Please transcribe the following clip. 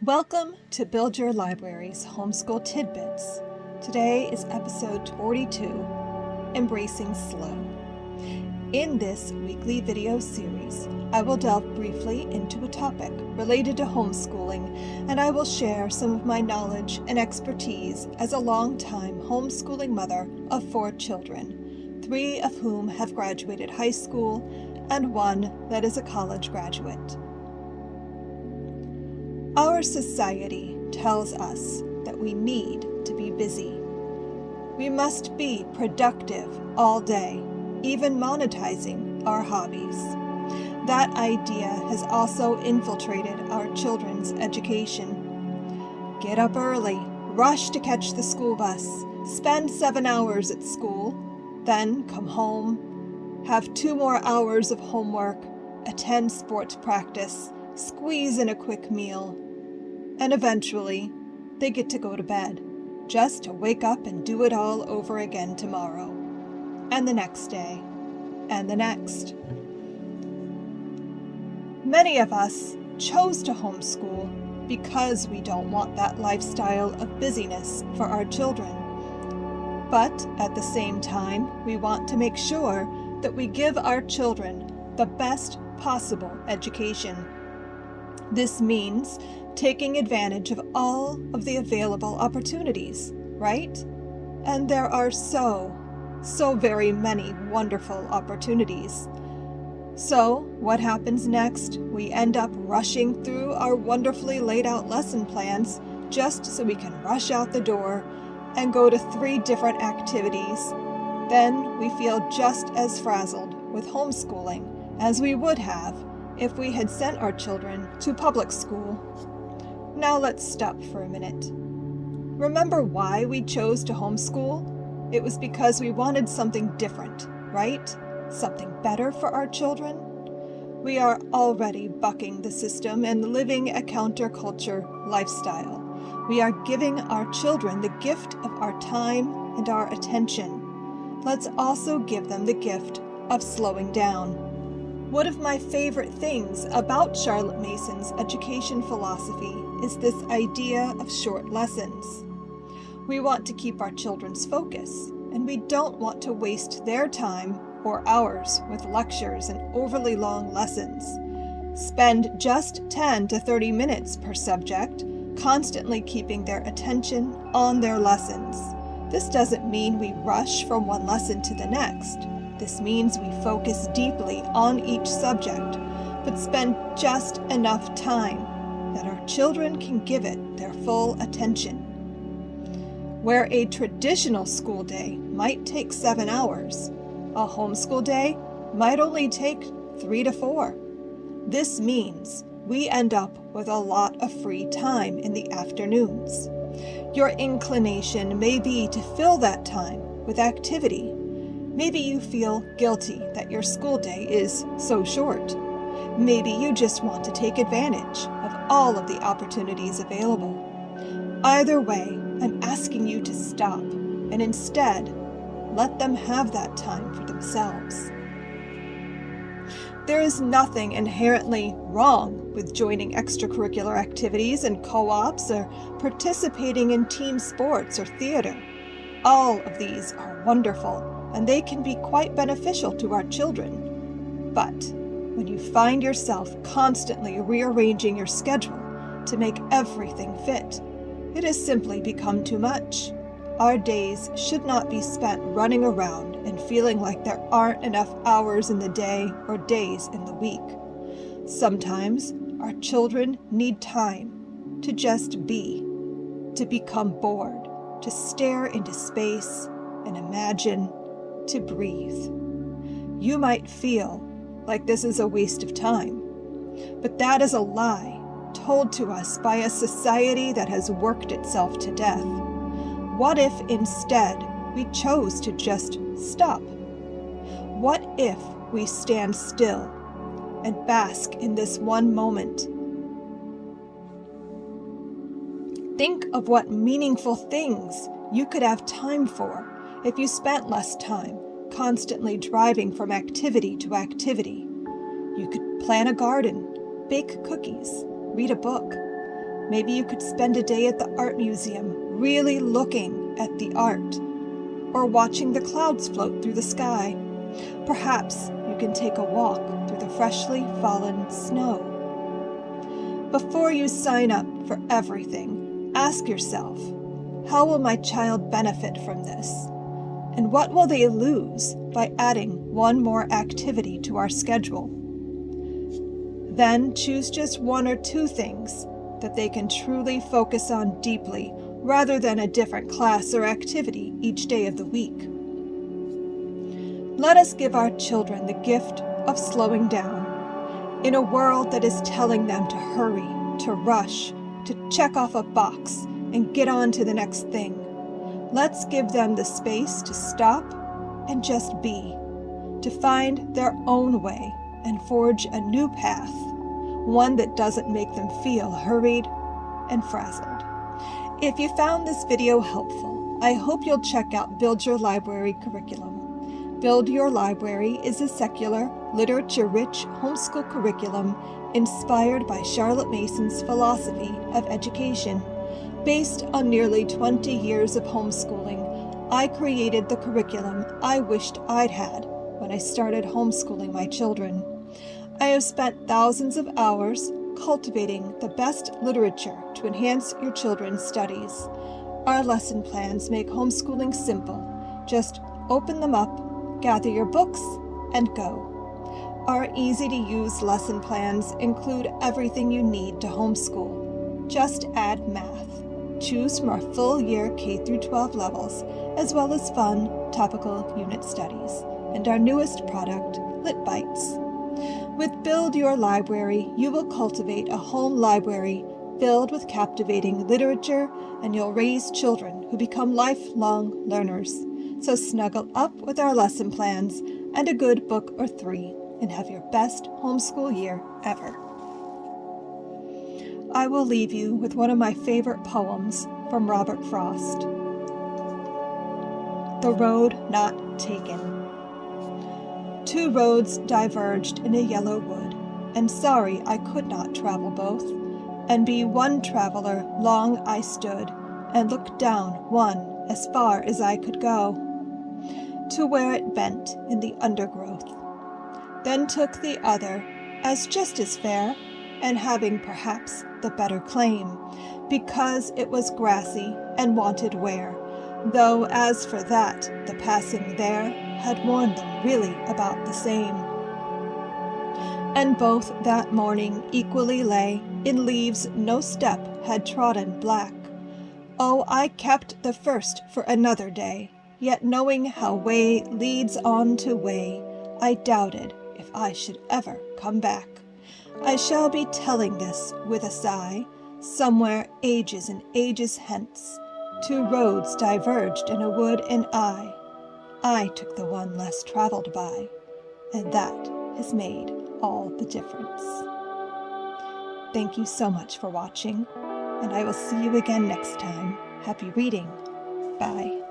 Welcome to Build Your Library's Homeschool Tidbits. Today is episode 42, Embracing Slow. In this weekly video series, I will delve briefly into a topic related to homeschooling, and I will share some of my knowledge and expertise as a longtime homeschooling mother of 4 children, 3 of whom have graduated high school and 1 that is a college graduate. Our society tells us that we need to be busy. We must be productive all day, even monetizing our hobbies. That idea has also infiltrated our children's education. Get up early, rush to catch the school bus, spend 7 hours at school, then come home, have 2 more hours of homework, attend sports practice, squeeze in a quick meal, and eventually, they get to go to bed, just to wake up and do it all over again tomorrow, and the next day, and the next. Many of us chose to homeschool because we don't want that lifestyle of busyness for our children. But at the same time, we want to make sure that we give our children the best possible education. This means taking advantage of all of the available opportunities, right? And there are so very many wonderful opportunities. So what happens next? We end up rushing through our wonderfully laid out lesson plans just so we can rush out the door and go to 3 different activities. Then we feel just as frazzled with homeschooling as we would have if we had sent our children to public school. Now let's stop for a minute. Remember why we chose to homeschool? It was because we wanted something different, right? Something better for our children? We are already bucking the system and living a counterculture lifestyle. We are giving our children the gift of our time and our attention. Let's also give them the gift of slowing down. One of my favorite things about Charlotte Mason's education philosophy is this idea of short lessons. We want to keep our children's focus, and we don't want to waste their time or ours with lectures and overly long lessons. Spend just 10 to 30 minutes per subject, constantly keeping their attention on their lessons. This doesn't mean we rush from one lesson to the next. This means we focus deeply on each subject, but spend just enough time that our children can give it their full attention. Where a traditional school day might take 7 hours, a homeschool day might only take 3 to 4. This means we end up with a lot of free time in the afternoons. Your inclination may be to fill that time with activity. Maybe you feel guilty that your school day is so short. Maybe you just want to take advantage of all of the opportunities available. Either way, I'm asking you to stop and instead let them have that time for themselves. There is nothing inherently wrong with joining extracurricular activities and co-ops or participating in team sports or theater. All of these are wonderful, and they can be quite beneficial to our children. But when you find yourself constantly rearranging your schedule to make everything fit, it has simply become too much. Our days should not be spent running around and feeling like there aren't enough hours in the day or days in the week. Sometimes our children need time to just be, to become bored, to stare into space and imagine, to breathe. You might feel like this is a waste of time, but that is a lie told to us by a society that has worked itself to death. What if instead we chose to just stop? What if we stand still and bask in this one moment? Think of what meaningful things you could have time for if you spent less time constantly driving from activity to activity. You could plant a garden, bake cookies, read a book. Maybe you could spend a day at the art museum, really looking at the art, or watching the clouds float through the sky. Perhaps you can take a walk through the freshly fallen snow. Before you sign up for everything, ask yourself, how will my child benefit from this? And what will they lose by adding one more activity to our schedule? Then choose just one or two things that they can truly focus on deeply, rather than a different class or activity each day of the week. Let us give our children the gift of slowing down in a world that is telling them to hurry, to rush, to check off a box and get on to the next thing. Let's give them the space to stop and just be, to find their own way and forge a new path, one that doesn't make them feel hurried and frazzled. If you found this video helpful, I hope you'll check out Build Your Library curriculum. Build Your Library is a secular, literature-rich homeschool curriculum inspired by Charlotte Mason's philosophy of education. Based on nearly 20 years of homeschooling, I created the curriculum I wished I'd had when I started homeschooling my children. I have spent thousands of hours cultivating the best literature to enhance your children's studies. Our lesson plans make homeschooling simple. Just open them up, gather your books, and go. Our easy-to-use lesson plans include everything you need to homeschool. Just add math. Choose from our full year K-12 levels, as well as fun, topical unit studies, and our newest product, Lit Bites. With Build Your Library, you will cultivate a home library filled with captivating literature, and you'll raise children who become lifelong learners. So snuggle up with our lesson plans and a good book or three, and have your best homeschool year ever. I will leave you with one of my favorite poems from Robert Frost. The Road Not Taken. Two roads diverged in a yellow wood, and sorry I could not travel both, and be one traveler long I stood, and looked down one as far as I could go, to where it bent in the undergrowth. Then took the other as just as fair, and having perhaps the better claim, because it was grassy and wanted wear, though as for that the passing there had warned them really about the same. And both that morning equally lay in leaves no step had trodden black. Oh, I kept the first for another day, yet knowing how way leads on to way, I doubted if I should ever come back. I shall be telling this with a sigh, somewhere ages and ages hence. Two roads diverged in a wood, and I took the one less traveled by, and that has made all the difference. Thank you so much for watching, and I will see you again next time. Happy reading. Bye.